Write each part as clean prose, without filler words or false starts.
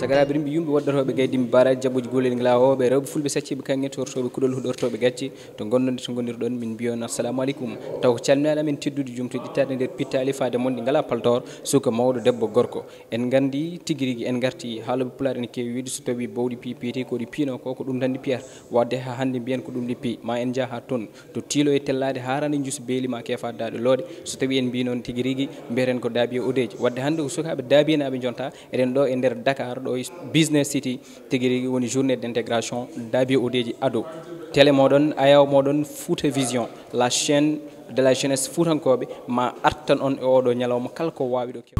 sagaraɓe rimɓe yumɓe woddatoɓe gaydimi baraji jabbuji guulel nglawoɓe rewɓe fulɓe sacciɓe kanŋe tortoɓe kuɗol huɗortoɓe gacci to gonɗonde to gonirɗon min mbiyon assalamu aleykum taw ko calminaɗe amen teddude jumtuɗi ittade nder pittali fade moon ɗi ngala paltor suka mawɗo debbo gorko en gandi tigui rigui en garti haaloɓe pulaar ene kewi wiide so tawi bowɗi piiti ko ɗi piino ko ko ɗum tan ɗi piyata wadde ha hande mbiyen ko ɗum ɗi pi ma en jaa ha toon to tiilo e tellade harani juusa beeli ma keefa daaɗo loode so tawi en mbi noon tigui rigui mbiyeten ko daabi e odeji wadde hande ko sukaɓe daabinaɓe jonta eɗen ɗo e nder Dakar ɗo e business city tigui rigui woni journée d' intégration daabi e odeji ado télé moɗon ayaw moɗon Fouta Vision la chaîne de la jeunesse fuutankoɓe ma artan on e oɗo ñalawma kala ko wawi ɗo kew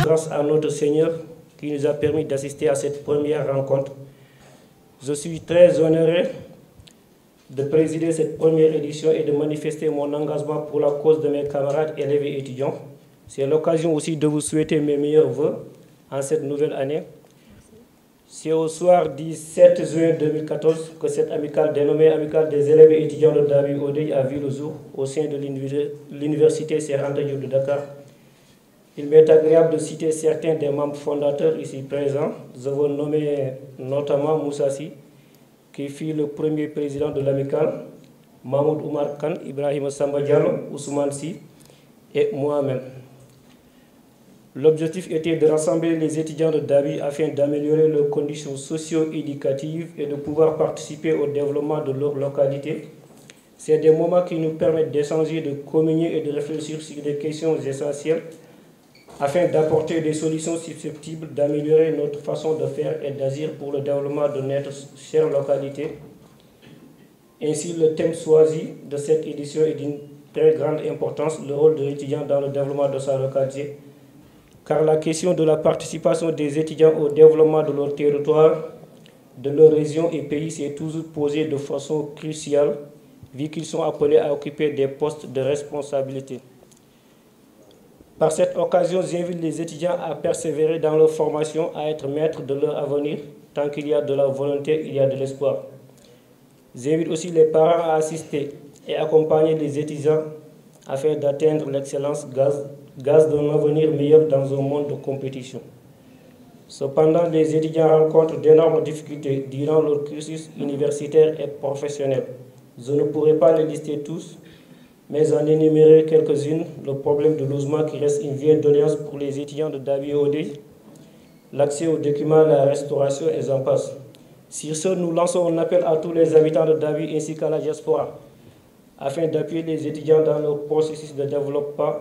Grâce à notre Seigneur qui nous a permis d'assister à cette première rencontre. Je suis très honoré de présider cette première édition et de manifester mon engagement pour la cause de mes camarades, élèves et étudiants. C'est l'occasion aussi de vous souhaiter mes meilleurs vœux en cette nouvelle année. C'est au soir du 7 juin 2014 que cette amicale dénommée Amicale des élèves et étudiants de Dabi Odey a vu le jour au sein de l'université Cheikh Anta Diop de Dakar. Il m'est agréable de citer certains des membres fondateurs ici présents. Je veux nommer notamment Moussassi, qui fut le premier président de l'amicale, Mahmoud Oumar Khan, Ibrahim Samba Diallo, Ousmane Sy et moi-même. L'objectif était de rassembler les étudiants de Dabi afin d'améliorer leurs conditions socio-éducatives et de pouvoir participer au développement de leur localité. C'est des moments qui nous permettent d'échanger, de communier et de réfléchir sur des questions essentielles afin d'apporter des solutions susceptibles d'améliorer notre façon de faire et d'agir pour le développement de notre chère localité. Ainsi, le thème choisi de cette édition est d'une très grande importance, le rôle de l'étudiant dans le développement de sa localité, car la question de la participation des étudiants au développement de leur territoire, de leur région et pays s'est toujours posée de façon cruciale, vu qu'ils sont appelés à occuper des postes de responsabilité. Par cette occasion, j'invite les étudiants à persévérer dans leur formation, à être maîtres de leur avenir. Tant qu'il y a de la volonté, il y a de l'espoir. J'invite aussi les parents à assister et accompagner les étudiants afin d'atteindre l'excellence, gaz d'un avenir meilleur dans un monde de compétition. Cependant, les étudiants rencontrent d'énormes difficultés durant leur cursus universitaire et professionnel. Je ne pourrai pas les lister tous, mais en énumérer quelques-unes. Le problème de logement qui reste une vieille doléance pour les étudiants de Dabi Odey, l'accès aux documents, la restauration et j'en passe. Sur ce, nous lançons un appel à tous les habitants de Dabi ainsi qu'à la diaspora, afin d'appuyer les étudiants dans leur processus de développement,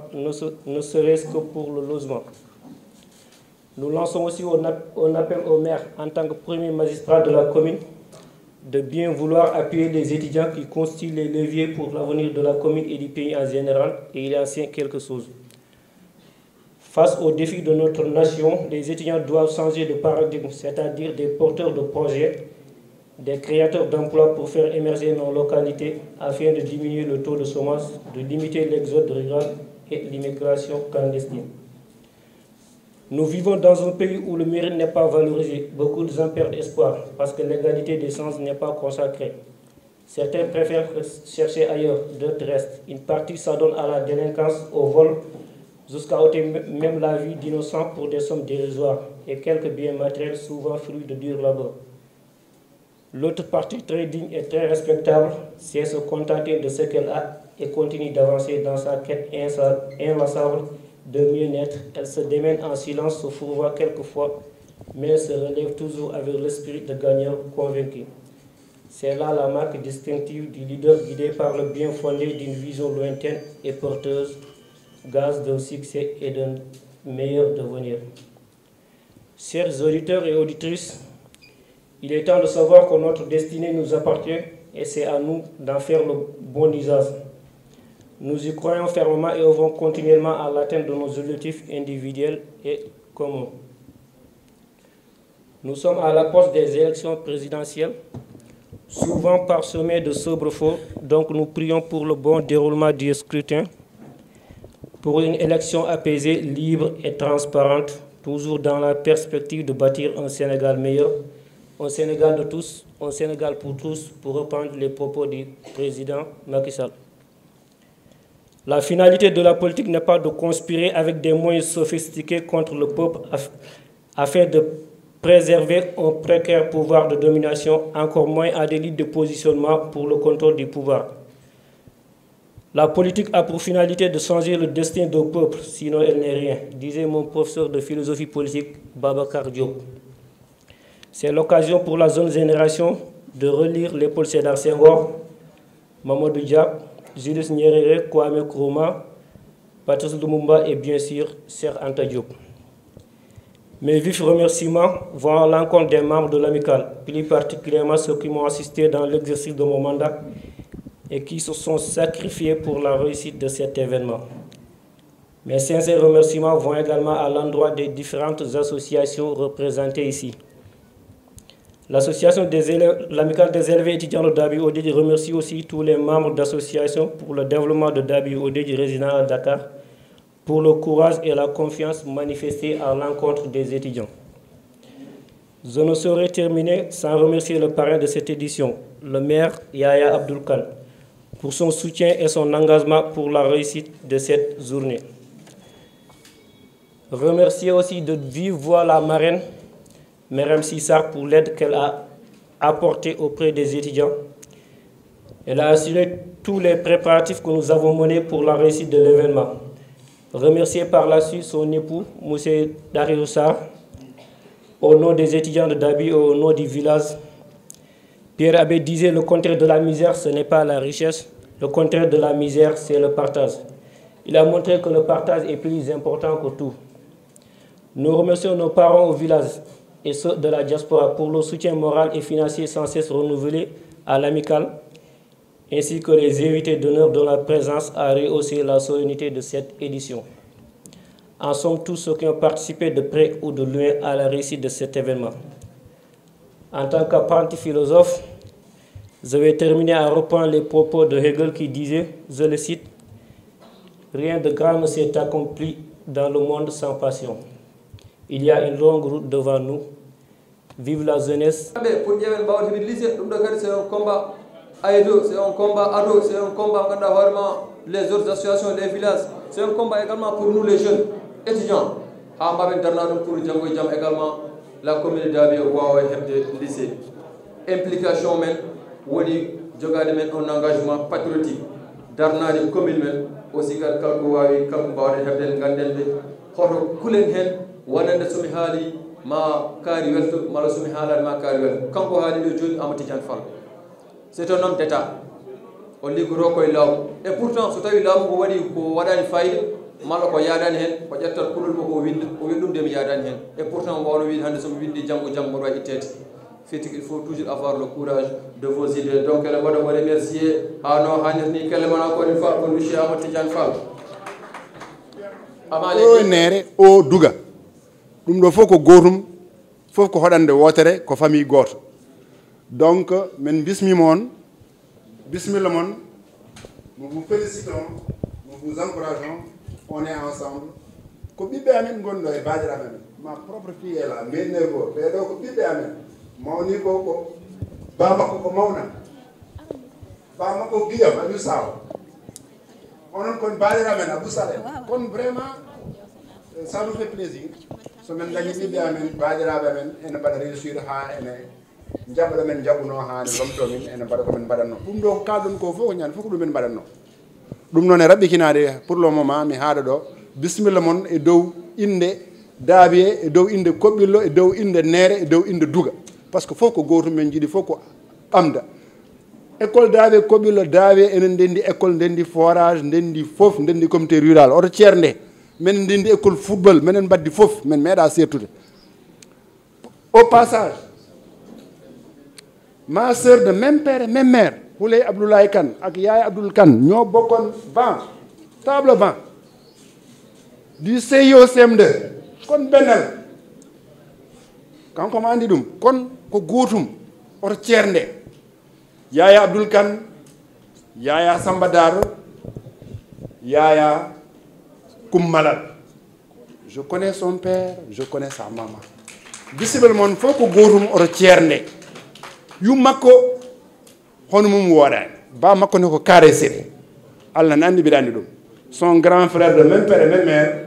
ne serait-ce que pour le logement. Nous lançons aussi un appel au maire en tant que premier magistrat de la commune, de bien vouloir appuyer les étudiants qui constituent les leviers pour l'avenir de la commune et du pays en général, et il enseigne quelque chose. Face aux défis de notre nation, les étudiants doivent changer de paradigme, c'est-à-dire des porteurs de projets, des créateurs d'emplois pour faire émerger nos localités afin de diminuer le taux de chômage, de limiter l'exode rural et l'immigration clandestine. Nous vivons dans un pays où le mérite n'est pas valorisé. Beaucoup de gens perdent espoir parce que l'égalité des chances n'est pas consacrée. Certains préfèrent chercher ailleurs, d'autres restent. Une partie s'adonne à la délinquance, au vol, jusqu'à ôter même la vie d'innocents pour des sommes dérisoires et quelques biens matériels souvent fruits de dur labeur. L'autre partie très digne et très respectable, c'est se contenter de ce qu'elle a et continue d'avancer dans sa quête inlassable de mieux-être. Elle se démène en silence, se fourvoie quelquefois, mais se relève toujours avec l'esprit de gagnant convaincu. C'est là la marque distinctive du leader guidé par le bien fondé d'une vision lointaine et porteuse, gaz d'un succès et d'un meilleur devenir. Chers auditeurs et auditrices, il est temps de savoir que notre destinée nous appartient et c'est à nous d'en faire le bon usage. Nous y croyons fermement et œuvrons continuellement à l'atteinte de nos objectifs individuels et communs. Nous sommes à l'approche des élections présidentielles, souvent parsemées de sobrefeuilles, donc nous prions pour le bon déroulement du scrutin, pour une élection apaisée, libre et transparente, toujours dans la perspective de bâtir un Sénégal meilleur, un Sénégal de tous, un Sénégal pour tous, pour reprendre les propos du président Macky Sall. La finalité de la politique n'est pas de conspirer avec des moyens sophistiqués contre le peuple afin de préserver un précaire pouvoir de domination, encore moins à des lignes de positionnement pour le contrôle du pouvoir. La politique a pour finalité de changer le destin du peuple, sinon elle n'est rien, disait mon professeur de philosophie politique, Babacar Diop. C'est l'occasion pour la jeune génération de relire Léopold Sédar Senghor, Mamadou Diop, Julius Nyerere, Kwame Nkrumah, Patrice Lumumba et bien sûr Cheikh Anta Diop. Mes vifs remerciements vont à l'encontre des membres de l'amicale, plus particulièrement ceux qui m'ont assisté dans l'exercice de mon mandat et qui se sont sacrifiés pour la réussite de cet événement. Mes sincères remerciements vont également à l'endroit des différentes associations représentées ici. L'association des élèves, l'amicale des élèves étudiants de Dabi Odedji remercie aussi tous les membres d'associations pour le développement de Dabi Odedji résidant à Dakar, pour le courage et la confiance manifestés à l'encontre des étudiants. Je ne saurais terminer sans remercier le parrain de cette édition, le maire Yaya Abdoul Khan, pour son soutien et son engagement pour la réussite de cette journée. Remercier aussi de vive voix la marraine, Mme Sissar, pour l'aide qu'elle a apportée auprès des étudiants. Elle a assuré tous les préparatifs que nous avons menés pour la réussite de l'événement. Remercier par la suite son époux, M. Dariroussar, au nom des étudiants de Dabi et au nom du village. Pierre Abbé disait le contraire de la misère, ce n'est pas la richesse. Le contraire de la misère, c'est le partage. Il a montré que le partage est plus important que tout. Nous remercions nos parents au village et ceux de la diaspora pour le soutien moral et financier sans cesse renouvelé à l'amicale, ainsi que les invités d'honneur dont la présence a rehaussé la solennité de cette édition. En somme, tous ceux qui ont participé de près ou de loin à la réussite de cet événement. En tant qu'apprenti philosophe, je vais terminer en reprendre les propos de Hegel qui disait, je le cite, « Rien de grand ne s'est accompli dans le monde sans passion. Il y a une longue route devant nous. Vive la jeunesse. » C'est un combat AEDO, c'est un combat ADO, c'est un combat vraiment les autres associations, les villages. C'est un combat également pour nous les jeunes étudiants. Pour également la communauté d'Abi au lycée. Implication même, un engagement patriotique. Darna de commune même, aussi car kalkuwawi kalkubaade hebden gandelde hoto kulen hen wonande somi haali ma kaari welto mala somi haalade ma kaari welto kanko haali ɗo joni Amadou Tidiane Fall. C'est un homme d'état o liggoto koye laamu et pourtant so tawi laamu ko waɗi ko waɗani fayida mala ko yaadani hen ko ƴettat kulol mo ko winda o wi ɗum de mi yaadani hen et pourtant mbawno wiide hannde somi windi janggo mboɗo wawi ittede fiti il faut toujours avoir le courage de vos idées donc ele mbaɗa mo remercier ha no hannirni kelle mon encore une fois ko monsieur Amadou Tidiane Fall o nere o duga ɗum ɗo fof ko gotum fof ko hoɗande wotere ko famille goto donc men bismima on bismillah mon nous vous félicitons nous vous encourageons on est ensemble ko ɓiɓɓe amen gonɗo e badiraɓe amen ma propre fille est là mais nerveux ɓeɗo ko ɓiɓɓe amen mawni ko bamakko ko mawna bamakko guiyam Aliou Saw onon kon badiraɓe amen Abou Saleh kon vraiment ça nous fait plaisir somin dañi ɓiɓɓe amen badiraɓe amen ene mbaɗa réussir ha ene jaɓɓoɗo men jaɓuno hani lomto min ene mbaɗa komin mbaɗatno ɗum ɗo ko kalɗon ko fof ko ñande fof ko ɗumen mbaɗatno ɗum noon e raɓɓikinade pour le moment mi haɗa ɗo bisimilla moon e dow inde Dabiye e dow inde Koɓɓillo e dow inde Nere e dow inde Duga par ce que fof ko gotum men jiiɗi fof ko ɓamda école Dabiye Koɓɓillo Dabiye enen ndendi école ndendi forage ndendi fof ndendi comité rural oto ceer nde men ndendi école football menen mbaddi fof men meeɗa sertude au passage ma sœur de même père et même mère Houleye Abdoulaye Kane ak Yaye Abdoul Kane ñoo bokkoon ban table banc du CIO CM2 kon benel kanko ma andi ɗum kon ko gotum oto ceernde Yaya Abdoul Kane Yaya Samba Daro Yaya Koummalal je connais son père je connais sa maman bisibel mon fof ko gotum oto ceernde yu makko hono mum woɗani ba makko ne ko carré siré Allah ne andi mbiɗa andi ɗum son grand frère de même père et même mère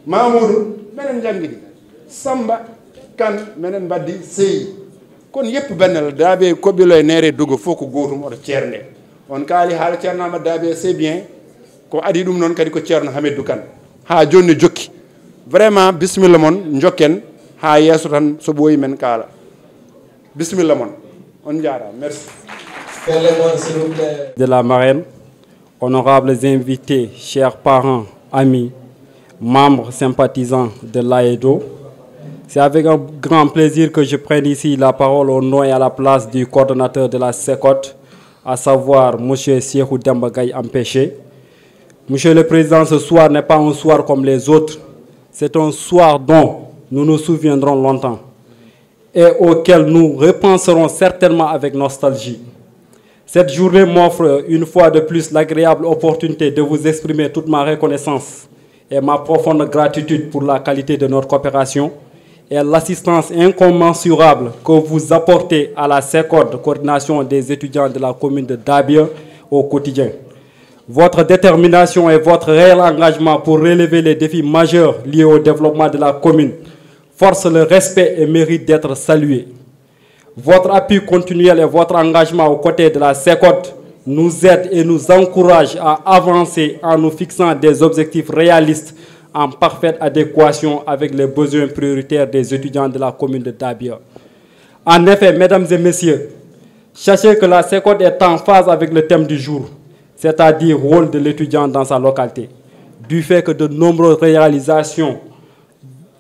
Mamoudou menen jangguiɗi Samba Kane menen mbaddi seyi kono yeppu bennal daabe koɓɓilo e nere dugo fof ko gotum oto ceernde on kaali haala ceerno Amadou Dabe c'est bien ko adi ɗum noon kadi ko ceerno Hamidou Kane ha joni jokki vraiment bisimilla mon jokken ha yesso tan so ɓooyi men kaala bismillah mon on jaara merci. De la marraine, honorables invités, chers parents, amis, membres sympathisants de l'AEDO, c'est avec un grand plaisir que je prends ici la parole au nom et à la place du coordonnateur de la SECOT, à savoir M. Siéhou Dembagaï empêché. Monsieur le Président, ce soir n'est pas un soir comme les autres, c'est un soir dont nous nous souviendrons longtemps et auquel nous repenserons certainement avec nostalgie. Cette journée m'offre une fois de plus l'agréable opportunité de vous exprimer toute ma reconnaissance et ma profonde gratitude pour la qualité de notre coopération et l'assistance incommensurable que vous apportez à la SECOT, coordination des étudiants de la commune de Dabia, au quotidien. Votre détermination et votre réel engagement pour relever les défis majeurs liés au développement de la commune forcent le respect et méritent d'être salués. Votre appui continuel et votre engagement aux côtés de la SECOT nous aident et nous encouragent à avancer en nous fixant des objectifs réalistes en parfaite adéquation avec les besoins prioritaires des étudiants de la commune de Dabia. En effet, mesdames et messieurs, sachez que la SECOT est en phase avec le thème du jour, c'est-à-dire le rôle de l'étudiant dans sa localité, du fait que de nombreuses réalisations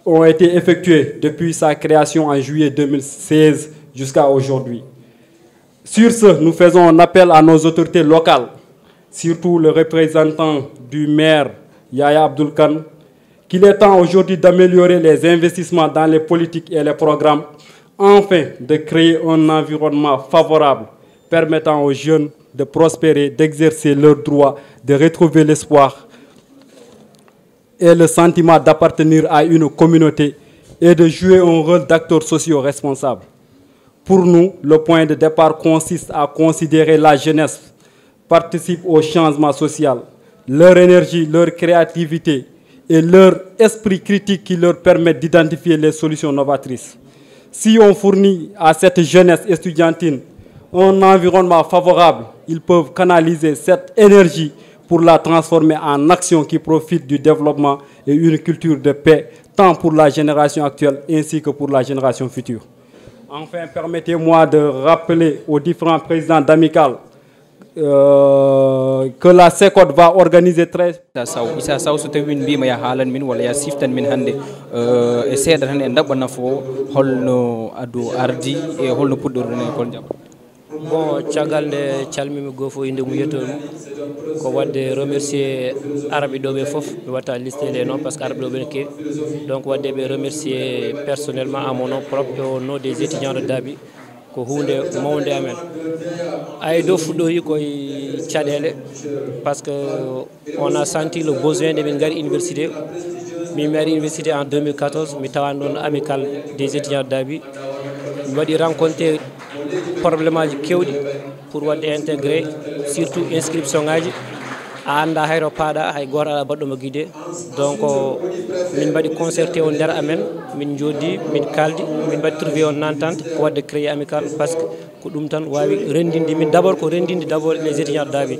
ont été effectuées depuis sa création en juillet 2016 jusqu'à aujourd'hui. Sur ce, nous faisons un appel à nos autorités locales, surtout le représentant du maire Yaya Abdoul Kane, qu'il est temps aujourd'hui d'améliorer les investissements dans les politiques et les programmes, afin de créer un environnement favorable permettant aux jeunes de prospérer, d'exercer leurs droits, de retrouver l'espoir et le sentiment d'appartenir à une communauté et de jouer un rôle d'acteurs sociaux responsables. Pour nous, le point de départ consiste à considérer la jeunesse participe au changement social, leur énergie, leur créativité et leur esprit critique qui leur permettent d'identifier les solutions novatrices. Si on fournit à cette jeunesse estudiantine un environnement favorable, ils peuvent canaliser cette énergie pour la transformer en action qui profite du développement et une culture de paix, tant pour la génération actuelle ainsi que pour la génération future. Enfin, permettez-moi de rappeler aux différents présidents d'amicales que la SECOT va organiser très... Issa Sow so tawi min mbima ya haalan min walla ya siftan min hannde e seeɗa tan e daɓɓana fo holno adu ardi e holno puɗɗorɗon e kol jam. Bon, caggal nde calmimi goo fof inde mum yettomi ko wadde remercier araɓe ɗo ɓe fof mi watta listé les noms parce que araɓe ɗo ɓe ne keewi donc wadde ɓe remercier personnellement à mon nom propre et au nom des étudiants de Dabi ko hunde mawde amen AEDO fuɗɗori koye caɗele parce que on a senti le besoin de min gari université min mi ari université en 2014 mi tawani ɗon amical des étudiants de Dabi mi waɗi rencontré probléme aji kewɗi pour wadde intégré surtout inscription ngaji a anda hayro paaɗa hay goto aɗa baɗɗoma guidé donc min mbaɗi concerté o nder amen min joddi min kaldi min mbaɗi trouvé on entente ko wadde créé amical par ce que ko ɗum tan wawi rendinde min d' abord ko rendinde d' abord les étudiants de Dabi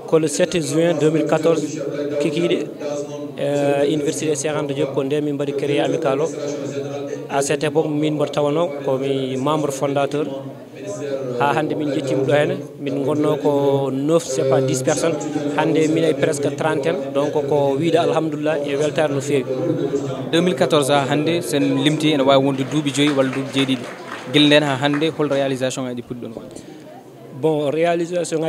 ko le 7 juin 2014 kikiɗe université Cheikh Anta Diop ko nde min mbaɗi créé amical o à cette époque min mboɗo tawano komi membre fondateur ha hande min jettima ɗo henne min gonno ko 9 c'est pas 10 personnes hande min ay presque trentaine donc ko wiide alhamdulillah e weltare no fewi 2014 ha hande sen limti ene wawi wonde duuɓi joyyi walla duuɓi jeeɗiɗi guila nden ha hande hol réalisation ngaji puɗɗi ɗon Bon, réalisation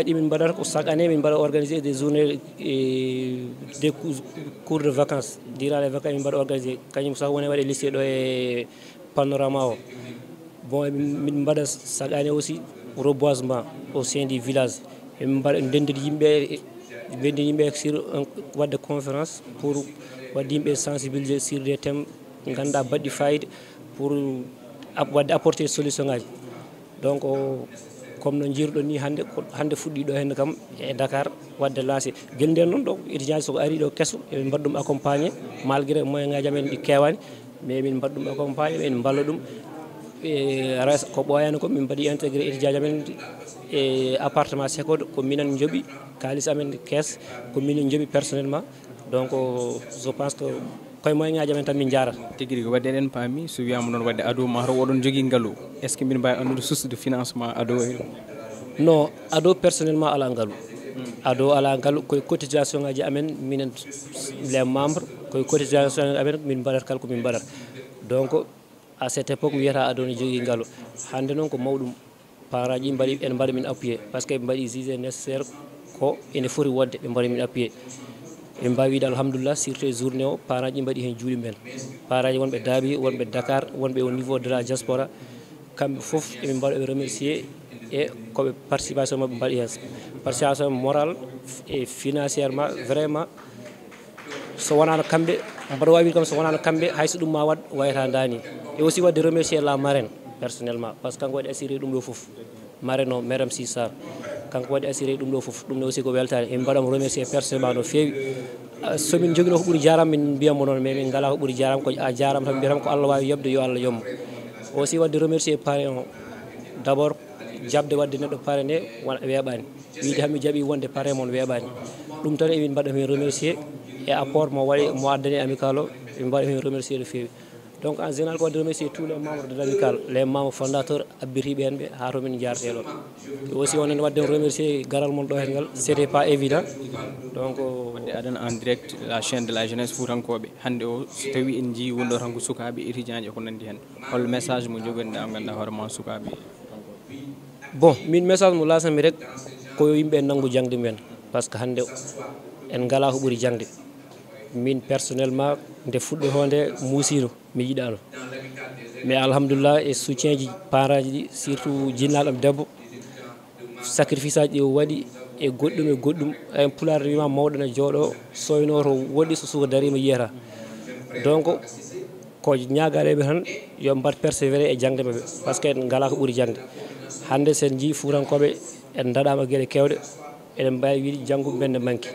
chaque année, on organiser des journées et des cours de vacances. Durant les vacances, on organiser. Quand on a lycée de panorama. Bon, chaque année aussi, reboisement au sein du village. On a sur une conférence pour sensibiliser sur des thèmes pour apporter des solutions. Donc, comme nous disons, nous avons fait Dakar, lancé. Donc, les étudiants sont arrivés au Kessou, ils nous accompagner, malgré les moyens de Kéwan, mais ils nous accompagner, nous avons reste intégrer les étudiants et appartement secondaire, comme nous avons fait, Kalis Amen Kess, comme nous avons personnellement. Donc, je pense que koy moy ngaajamen tan min jaara tigiri ko wadde den paami so wiama non wadde ado ma wodon jogi ngalu est ce que min bay andude source de financement ado non ado personnellement ala ngalu ado ala ngalu koy cotisation ngaji amen minen les membres koy cotisation amen min badat kal ko min badat donc à cette époque wiyata ado ni jogi ngalu hande non ko mawdum paraji mbadi en mbadi min appuyer parce que mbadi jugé nécessaire ko ene fori wodde be mbadi min appuyer en mbawi alhamdulillah surtout journée o paraji mbadi hen juuli men paraji wonbe Dabi wonbe Dakar wonbe au niveau de la diaspora kambe fof e mbadi remercier et comme participation mabbe mbadi hen participation morale et financièrement vraiment so wonano kambe mbado wawi kam so wonano kambe hayso dum ma wad wayata dani et aussi wadde remercier la marraine personnellement parce que kanko wadi assuré dum do fof marraine o Madame Sissar kanko wadi assuré dum do fof dum aussi ko weltare en mbadam remercier personnellement no fewi so min jogino ko buri jaram min biyamo non mais min ngala ko buri jaram ko a jaram tan biram ko Allah wawi yobde yo Allah yommo aussi wadde remercier parrain d'abord jabde wadde neddo parrain wona webani wiide hammi jabi wonde parrain mon webani dum tan e min mbadam remercier et apport mo wari mo addani amicalo e mbadam remercier de fewi. Donc en général, je remercie tous les membres de l'amicale, les membres fondateurs, Abiri BNB, Haromin Diartelo. Et aussi, on a remercier Garal Mondohengal, ce n'était pas évident. Donc, en direct la chaîne de la jeunesse pour Rankobe. Hando, c'était oui, Inji, Wundo Rango Sukabi, Irijan, Yokonandian. Le message, mon joven d'Anganda Horman Sukabi. Bon, mon message, mon lasse, mais que Imbe Nangu Jangdimen, parce que Hando, Ngala Huburi Jangdi. Min personnellement de foot de honde musiro mi yidano mais alhamdulillah e soutien ji parents ji surtout jinnal am debbo sacrifice ji wadi e goddum en pular wima mawdo na jodo soynoto wodi so suko darima yera donc ko ñagalebe tan yo mbat persévérer e jangde mabbe parce que ngala ko buri jangde hande sen ji furankobe en dadama gele kewde eden mbawi wiide jangu bende manki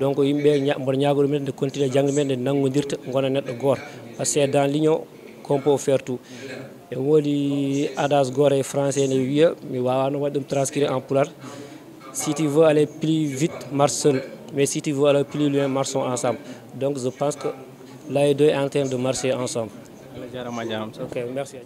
donc yimbe mbon ñaagol men de continuer jang men de nangodirta ngona neddo gor parce que dans l'union qu'on peut faire tout et wodi adage gore français ne wiya mi wawano wadum transcrire en pulaar si tu veux aller plus vite marche seul mais si tu veux aller plus loin marchons ensemble donc je pense que là les deux est en train de marcher ensemble. Ok, merci.